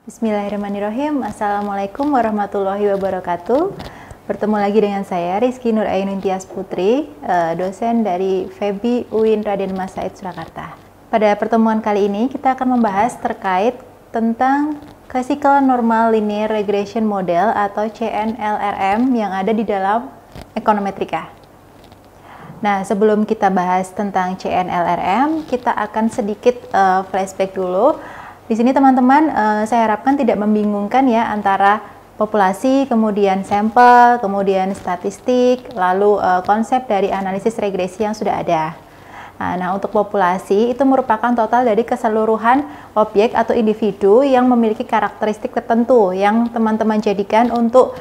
Bismillahirrahmanirrahim. Assalamualaikum warahmatullahi wabarakatuh. Bertemu lagi dengan saya Rizky Nur Ainun Tias Putri, dosen dari FEBI UIN Raden Mas Said Surakarta. Pada pertemuan kali ini kita akan membahas terkait tentang Classical Normal Linear Regression Model atau CNLRM yang ada di dalam ekonometrika. Nah, sebelum kita bahas tentang CNLRM, kita akan sedikit flashback dulu. Di sini teman-teman, saya harapkan tidak membingungkan ya antara populasi, kemudian sampel, kemudian statistik, lalu konsep dari analisis regresi yang sudah ada. Nah, untuk populasi itu merupakan total dari keseluruhan objek atau individu yang memiliki karakteristik tertentu yang teman-teman jadikan untuk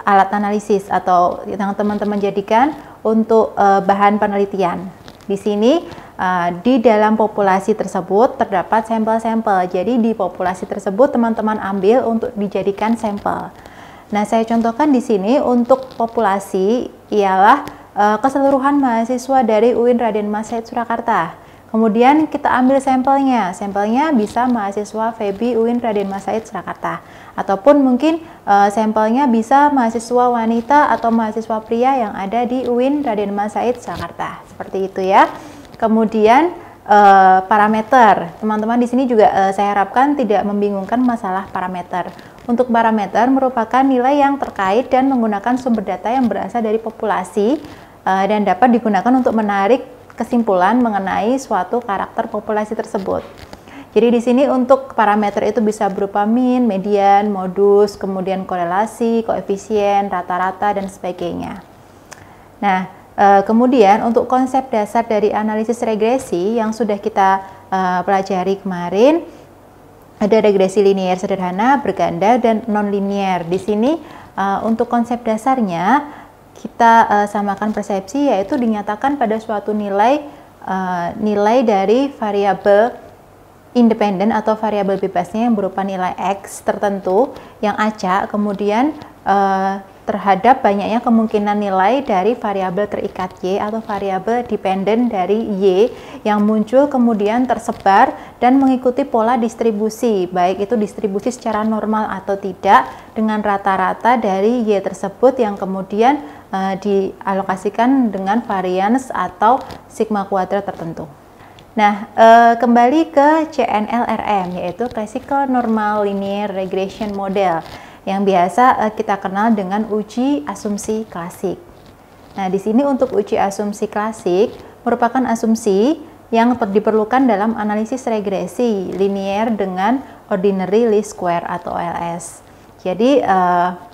alat analisis atau yang teman-teman jadikan untuk bahan penelitian. Di sini di dalam populasi tersebut terdapat sampel-sampel. Jadi di populasi tersebut teman-teman ambil untuk dijadikan sampel. Nah, saya contohkan di sini untuk populasi ialah keseluruhan mahasiswa dari UIN Raden Mas Said Surakarta. Kemudian kita ambil sampelnya. Sampelnya bisa mahasiswa FEBI UIN Raden Mas Said Surakarta. Ataupun mungkin sampelnya bisa mahasiswa wanita atau mahasiswa pria yang ada di UIN Raden Mas Said Surakarta. Seperti itu ya. Kemudian parameter. Teman-teman di sini juga saya harapkan tidak membingungkan masalah parameter. Untuk parameter merupakan nilai yang terkait dan menggunakan sumber data yang berasal dari populasi dan dapat digunakan untuk menarik kesimpulan mengenai suatu karakter populasi tersebut. Jadi di sini untuk parameter itu bisa berupa mean, median, modus, kemudian korelasi, koefisien, rata-rata, dan sebagainya. Nah, kemudian untuk konsep dasar dari analisis regresi yang sudah kita pelajari kemarin, ada regresi linear sederhana, berganda, dan non-linear. Di sini untuk konsep dasarnya kita samakan persepsi, yaitu dinyatakan pada suatu nilai dari variabel independen atau variabel bebasnya yang berupa nilai X tertentu yang acak, kemudian terhadap banyaknya kemungkinan nilai dari variabel terikat Y atau variabel dependen dari Y yang muncul kemudian tersebar dan mengikuti pola distribusi, baik itu distribusi secara normal atau tidak, dengan rata-rata dari Y tersebut yang kemudian dialokasikan dengan varians atau sigma kuadrat tertentu. Nah, kembali ke CNLRM, yaitu Classical Normal Linear Regression Model, yang biasa kita kenal dengan uji asumsi klasik. Nah, di sini untuk uji asumsi klasik merupakan asumsi yang diperlukan dalam analisis regresi linear dengan ordinary least square atau OLS. Jadi,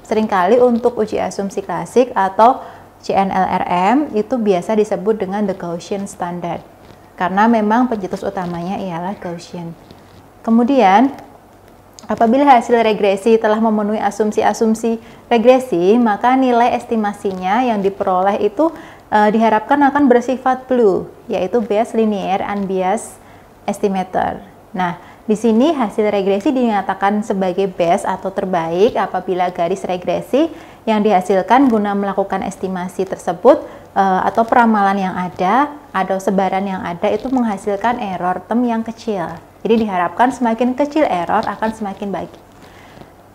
seringkali untuk uji asumsi klasik atau CNLRM itu biasa disebut dengan the Gaussian standard, karena memang pencetus utamanya ialah Gaussian. Kemudian, apabila hasil regresi telah memenuhi asumsi-asumsi regresi, maka nilai estimasinya yang diperoleh itu diharapkan akan bersifat blue, yaitu Bayes linear unbiased estimator. Nah, di sini hasil regresi dinyatakan sebagai best atau terbaik apabila garis regresi yang dihasilkan guna melakukan estimasi tersebut atau peramalan yang ada atau sebaran yang ada itu menghasilkan error term yang kecil. Jadi diharapkan semakin kecil error akan semakin baik.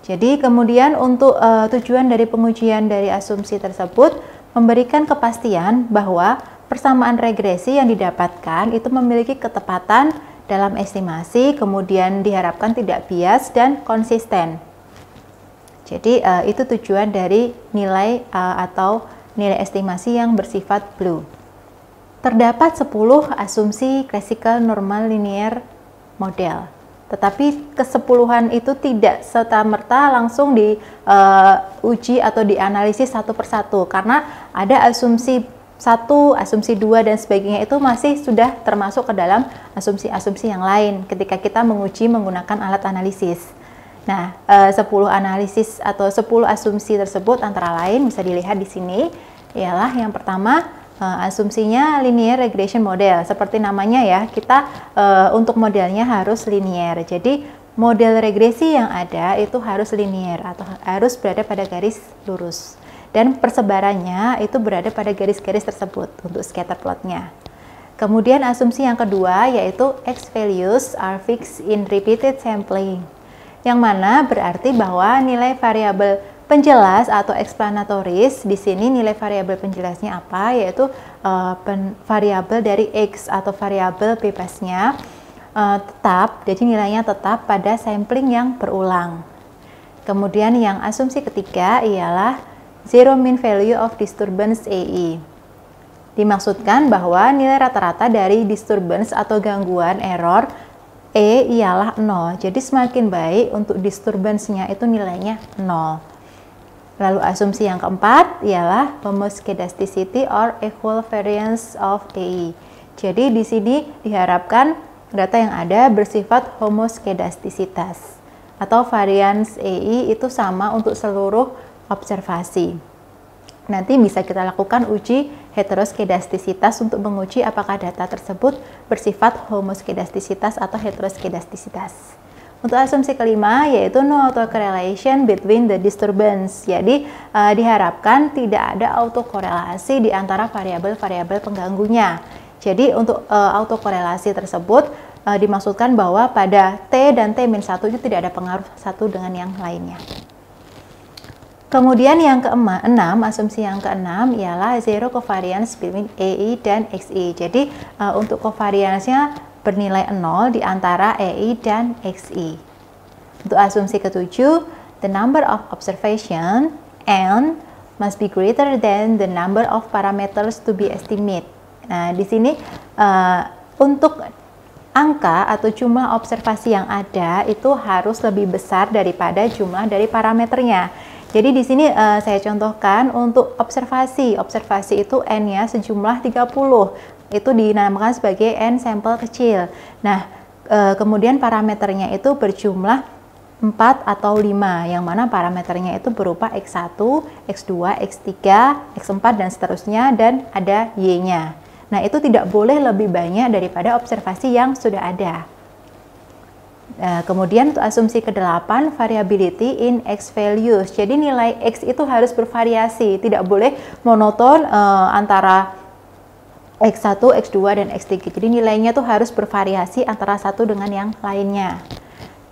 Jadi kemudian untuk tujuan dari pengujian dari asumsi tersebut memberikan kepastian bahwa persamaan regresi yang didapatkan itu memiliki ketepatan dalam estimasi, kemudian diharapkan tidak bias dan konsisten. Jadi itu tujuan dari nilai atau nilai estimasi yang bersifat blue. Terdapat 10 asumsi Classical Normal Linear Model, tetapi kesepuluhan itu tidak serta-merta langsung diuji atau dianalisis satu persatu, karena ada asumsi 1, asumsi 2, dan sebagainya itu masih sudah termasuk ke dalam asumsi-asumsi yang lain ketika kita menguji menggunakan alat analisis. Nah, 10 analisis atau 10 asumsi tersebut antara lain bisa dilihat di sini, ialah yang pertama, asumsinya linear regression model. Seperti namanya ya, kita untuk modelnya harus linear. Jadi model regresi yang ada itu harus linear atau harus berada pada garis lurus. Dan persebarannya itu berada pada garis-garis tersebut untuk scatter plotnya. Kemudian asumsi yang kedua yaitu X values are fixed in repeated sampling. Yang mana berarti bahwa nilai variabel penjelas atau explanatoris, di sini nilai variabel penjelasnya apa, yaitu variabel dari X atau variabel bebasnya tetap, jadi nilainya tetap pada sampling yang berulang. Kemudian yang asumsi ketiga ialah zero mean value of disturbance AE. Dimaksudkan bahwa nilai rata-rata dari disturbance atau gangguan error E ialah 0. Jadi semakin baik untuk disturbance-nya itu nilainya 0. Lalu asumsi yang keempat ialah homoscedasticity or equal variance of AE. Jadi di sini diharapkan data yang ada bersifat homoscedasticitas atau variance AE itu sama untuk seluruh observasi. Nanti bisa kita lakukan uji heteroskedastisitas untuk menguji apakah data tersebut bersifat homoskedastisitas atau heteroskedastisitas. Untuk asumsi kelima yaitu no autocorrelation between the disturbance. Jadi diharapkan tidak ada autokorelasi di antara variabel-variabel pengganggunya. Jadi untuk autokorelasi tersebut dimaksudkan bahwa pada T dan T-1 itu tidak ada pengaruh satu dengan yang lainnya. Kemudian yang keenam, asumsi yang keenam ialah zero covariance between AE dan XE. Jadi untuk covariance-nya bernilai 0 di antara AE dan XE. Untuk asumsi ketujuh, the number of observation N must be greater than the number of parameters to be estimated. Nah, di sini untuk angka atau jumlah observasi yang ada itu harus lebih besar daripada jumlah dari parameternya. Jadi di sini saya contohkan untuk observasi itu N-nya sejumlah 30. Itu dinamakan sebagai N sampel kecil. Nah, kemudian parameternya itu berjumlah 4 atau 5, yang mana parameternya itu berupa X1, X2, X3, X4, dan seterusnya, dan ada Y-nya. Nah, itu tidak boleh lebih banyak daripada observasi yang sudah ada. Kemudian untuk asumsi ke-8, variability in X values. Jadi nilai X itu harus bervariasi, tidak boleh monoton antara X1, X2, dan X3. Jadi nilainya tuh harus bervariasi antara satu dengan yang lainnya.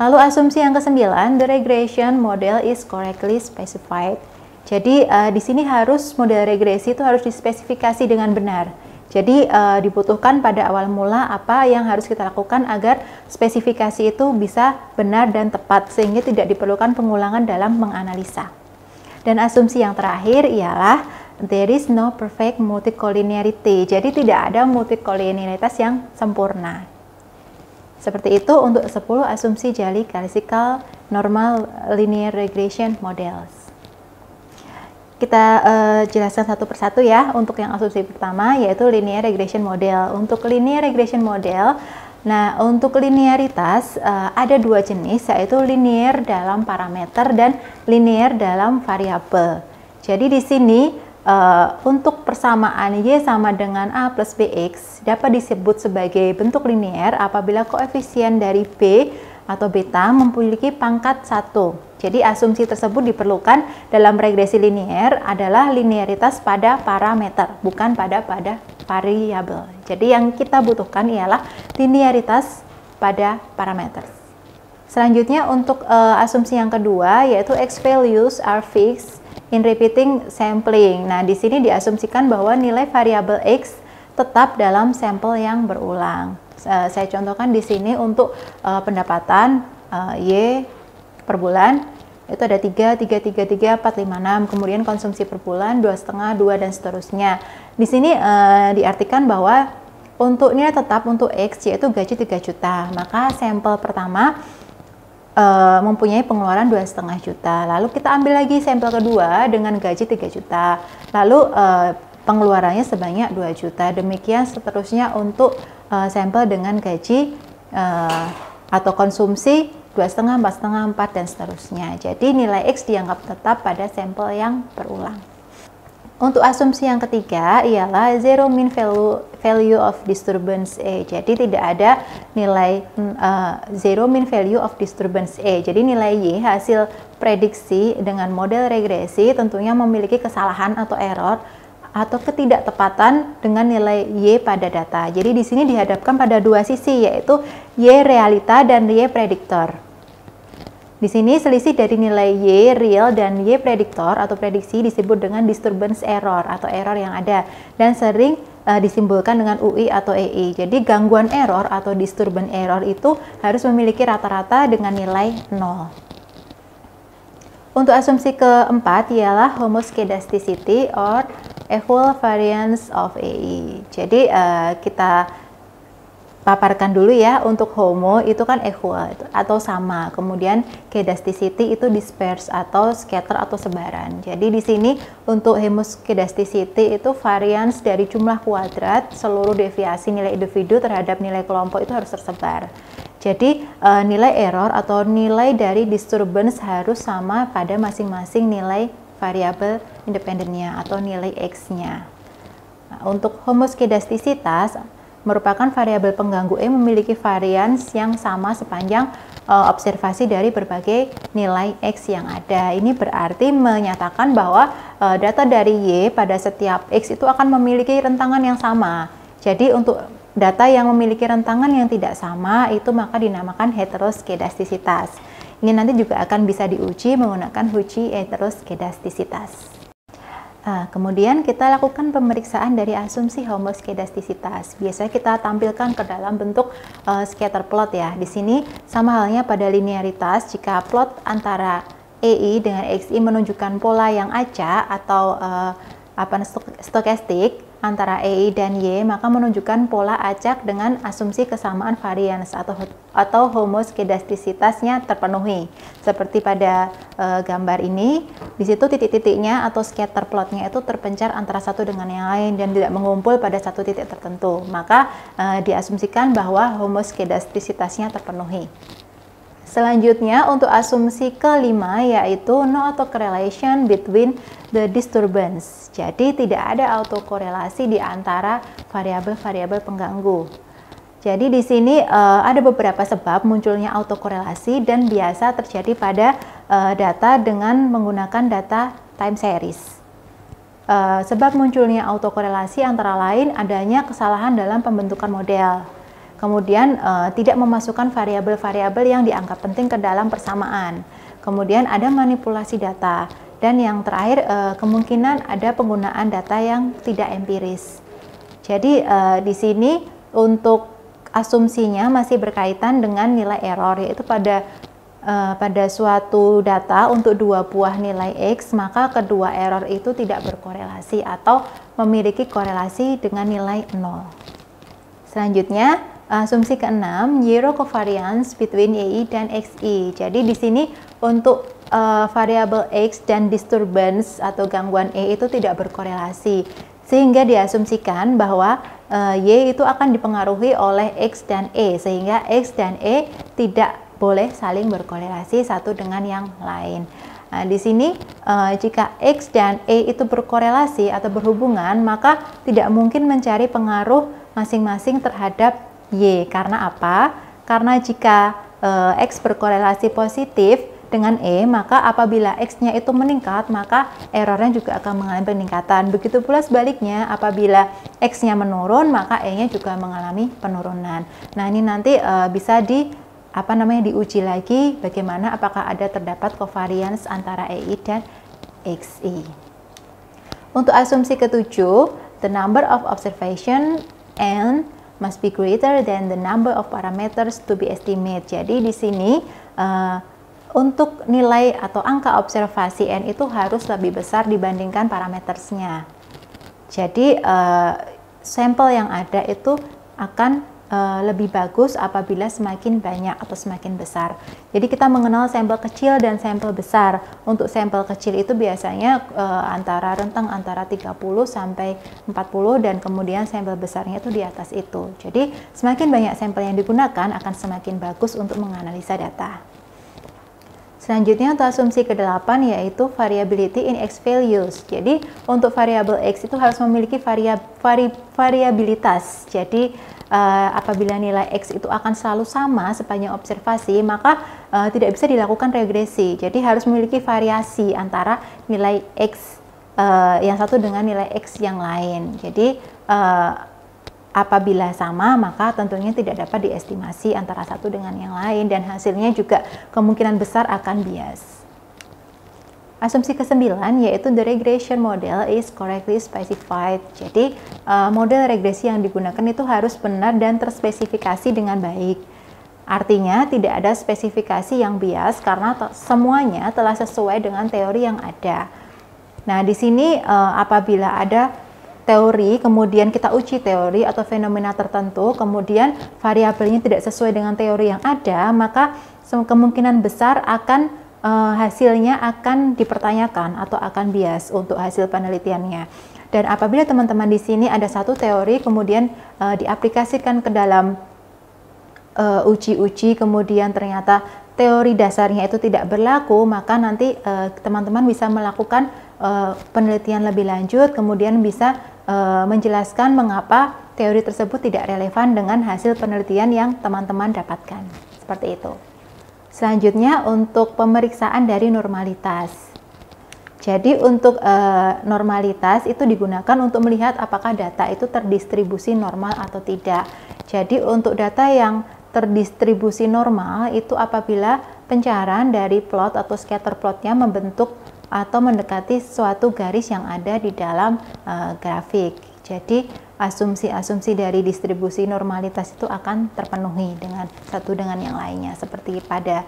Lalu asumsi yang ke-9, the regression model is correctly specified. Jadi di sini harus model regresi itu harus dispesifikasi dengan benar. Jadi dibutuhkan pada awal mula apa yang harus kita lakukan agar spesifikasi itu bisa benar dan tepat sehingga tidak diperlukan pengulangan dalam menganalisa. Dan asumsi yang terakhir ialah there is no perfect multicollinearity. Jadi tidak ada multicollinearitas yang sempurna. Seperti itu untuk 10 asumsi Jali classical normal linear regression models. Kita jelaskan satu persatu ya. Untuk yang asumsi pertama yaitu linear regression model. Untuk linear regression model, nah untuk linearitas ada dua jenis, yaitu linear dalam parameter dan linear dalam variabel. Jadi di sini untuk persamaan Y sama dengan A plus BX dapat disebut sebagai bentuk linear apabila koefisien dari B atau beta memiliki pangkat 1. Jadi asumsi tersebut diperlukan dalam regresi linear adalah linearitas pada parameter, bukan pada variabel. Jadi yang kita butuhkan ialah linearitas pada parameter. Selanjutnya untuk asumsi yang kedua yaitu X values are fixed in repeating sampling. Nah, di sini diasumsikan bahwa nilai variabel X tetap dalam sampel yang berulang. Saya contohkan di sini untuk pendapatan Y per bulan itu ada 3, 3, 3, 3, 4, 5, 6. Kemudian konsumsi per bulan 2,5, 2, dan seterusnya. Di sini diartikan bahwa untuk nilai tetap untuk X yaitu gaji 3 juta. Maka sampel pertama mempunyai pengeluaran 2,5 juta. Lalu kita ambil lagi sampel kedua dengan gaji 3 juta. Lalu pengeluarannya sebanyak 2 juta. Demikian seterusnya untuk sampel dengan gaji atau konsumsi 2,5, 4,5, 4, dan seterusnya. Jadi nilai X dianggap tetap pada sampel yang berulang. Untuk asumsi yang ketiga ialah zero mean value of disturbance A. Jadi tidak ada nilai zero mean value of disturbance A. Jadi nilai Y hasil prediksi dengan model regresi tentunya memiliki kesalahan atau error atau ketidaktepatan dengan nilai Y pada data. Jadi di sini dihadapkan pada dua sisi, yaitu Y realita dan Y prediktor. Di sini selisih dari nilai Y real dan Y prediktor atau prediksi disebut dengan disturbance error atau error yang ada, dan sering disimbolkan dengan UI atau EI. Jadi gangguan error atau disturbance error itu harus memiliki rata-rata dengan nilai 0. Untuk asumsi keempat ialah homoscedasticity or equal variance of EI. Jadi kita paparkan dulu ya. Untuk homo itu kan equal atau sama, kemudian kedasticity itu disperse atau scatter atau sebaran. Jadi di sini untuk homoscedasticity itu variance dari jumlah kuadrat seluruh deviasi nilai individu terhadap nilai kelompok itu harus tersebar. Jadi nilai error atau nilai dari disturbance harus sama pada masing-masing nilai variabel independennya atau nilai X-nya. Nah, untuk homoscedasticitas merupakan variabel pengganggu E memiliki varians yang sama sepanjang observasi dari berbagai nilai X yang ada. Ini berarti menyatakan bahwa data dari Y pada setiap X itu akan memiliki rentangan yang sama. Jadi untuk data yang memiliki rentangan yang tidak sama itu maka dinamakan heteroskedasticitas. Ini nanti juga akan bisa diuji menggunakan uji heteroskedasticitas. Kemudian kita lakukan pemeriksaan dari asumsi homoscedasticitas. Biasanya kita tampilkan ke dalam bentuk scatter plot ya. Di sini sama halnya pada linearitas, jika plot antara EI dengan XI menunjukkan pola yang acak atau stokastik antara EI dan Y, maka menunjukkan pola acak dengan asumsi kesamaan varians atau homoscedasticitasnya terpenuhi. Seperti pada gambar ini, di situ titik-titiknya atau scatter plotnya itu terpencar antara satu dengan yang lain dan tidak mengumpul pada satu titik tertentu. Maka diasumsikan bahwa homoscedasticitasnya terpenuhi. Selanjutnya untuk asumsi kelima yaitu no autocorrelation between the disturbance. Jadi tidak ada autokorelasi di antara variabel-variabel pengganggu. Jadi di sini ada beberapa sebab munculnya autokorelasi dan biasa terjadi pada data dengan menggunakan data time series. Sebab munculnya autokorelasi antara lain adanya kesalahan dalam pembentukan model. Kemudian tidak memasukkan variabel-variabel yang dianggap penting ke dalam persamaan. Kemudian ada manipulasi data. Dan yang terakhir kemungkinan ada penggunaan data yang tidak empiris. Jadi di sini untuk asumsinya masih berkaitan dengan nilai error, yaitu pada suatu data untuk dua buah nilai X, maka kedua error itu tidak berkorelasi atau memiliki korelasi dengan nilai 0. Selanjutnya, asumsi keenam, zero covariance between EI dan XI. Jadi di sini untuk variabel X dan disturbance atau gangguan E itu tidak berkorelasi, sehingga diasumsikan bahwa Y itu akan dipengaruhi oleh X dan E, sehingga X dan E tidak boleh saling berkorelasi satu dengan yang lain. Nah, di sini jika X dan E itu berkorelasi atau berhubungan, maka tidak mungkin mencari pengaruh masing-masing terhadap Y. Karena apa? Karena jika X berkorelasi positif dengan E, maka apabila X-nya itu meningkat, maka errornya juga akan mengalami peningkatan. Begitu pula sebaliknya, apabila X-nya menurun, maka E-nya juga mengalami penurunan. Nah, ini nanti bisa diuji lagi bagaimana apakah ada terdapat covariance antara EI dan XI. Untuk asumsi ketujuh, the number of observation N must be greater than the number of parameters to be estimated. Jadi di sini untuk nilai atau angka observasi N itu harus lebih besar dibandingkan parametersnya. Jadi sampel yang ada itu akan lebih bagus apabila semakin banyak atau semakin besar. Jadi kita mengenal sampel kecil dan sampel besar. Untuk sampel kecil itu biasanya rentang antara 30 sampai 40 dan kemudian sampel besarnya itu di atas itu. Jadi semakin banyak sampel yang digunakan akan semakin bagus untuk menganalisa data. Selanjutnya untuk asumsi ke-8 yaitu variability in x values. Jadi untuk variabel x itu harus memiliki variabilitas. Jadi apabila nilai x itu akan selalu sama sepanjang observasi, maka tidak bisa dilakukan regresi. Jadi harus memiliki variasi antara nilai x yang satu dengan nilai x yang lain. Jadi apabila sama, maka tentunya tidak dapat diestimasi antara satu dengan yang lain dan hasilnya juga kemungkinan besar akan bias. Asumsi ke-9 yaitu the regression model is correctly specified. Jadi model regresi yang digunakan itu harus benar dan terspesifikasi dengan baik. Artinya tidak ada spesifikasi yang bias karena semuanya telah sesuai dengan teori yang ada. Nah, di sini apabila ada teori, kemudian kita uji teori atau fenomena tertentu, kemudian variabelnya tidak sesuai dengan teori yang ada, maka kemungkinan besar akan hasilnya akan dipertanyakan atau akan bias untuk hasil penelitiannya. Dan apabila teman-teman di sini ada satu teori, kemudian diaplikasikan ke dalam uji-uji, kemudian ternyata teori dasarnya itu tidak berlaku, maka nanti teman-teman bisa melakukan penelitian lebih lanjut, kemudian bisa menjelaskan mengapa teori tersebut tidak relevan dengan hasil penelitian yang teman-teman dapatkan. Seperti itu. Selanjutnya untuk pemeriksaan dari normalitas. Jadi untuk normalitas itu digunakan untuk melihat apakah data itu terdistribusi normal atau tidak. Jadi untuk data yang terdistribusi normal itu apabila pencaharian dari plot atau scatter plotnya membentuk atau mendekati suatu garis yang ada di dalam grafik. Jadi asumsi-asumsi dari distribusi normalitas itu akan terpenuhi dengan satu dengan yang lainnya seperti pada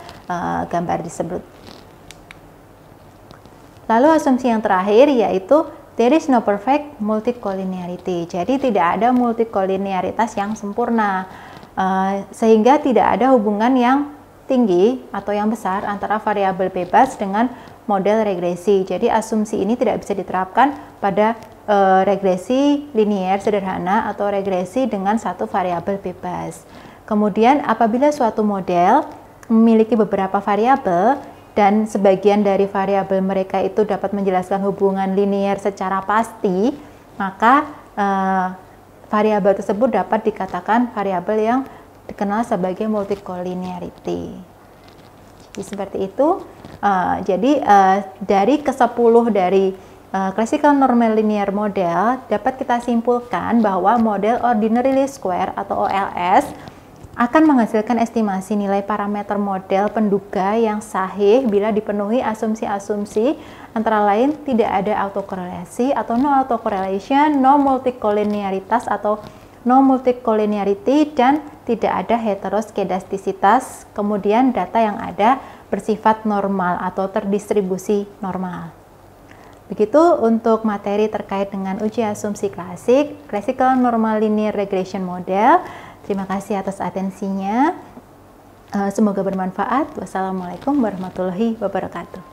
gambar disebut. Lalu asumsi yang terakhir yaitu there is no perfect multicollinearity. Jadi tidak ada multicollinearitas yang sempurna, sehingga tidak ada hubungan yang tinggi atau yang besar antara variabel bebas dengan model regresi. Jadi asumsi ini tidak bisa diterapkan pada regresi linier sederhana atau regresi dengan satu variabel bebas. Kemudian apabila suatu model memiliki beberapa variabel dan sebagian dari variabel mereka itu dapat menjelaskan hubungan linier secara pasti, maka variabel tersebut dapat dikatakan variabel yang dikenal sebagai multicollinearity. Jadi seperti itu. Jadi dari ke-10 dari classical normal linear model dapat kita simpulkan bahwa model ordinary least square atau OLS akan menghasilkan estimasi nilai parameter model penduga yang sahih bila dipenuhi asumsi-asumsi antara lain tidak ada autokorelasi atau no autocorrelation, no multicollinearitas atau no multicollinearity, dan tidak ada heteroskedastisitas. Kemudian data yang ada bersifat normal atau terdistribusi normal. Begitu untuk materi terkait dengan uji asumsi klasik, Classical Normal Linear Regression Model. Terima kasih atas atensinya. Semoga bermanfaat. Wassalamualaikum warahmatullahi wabarakatuh.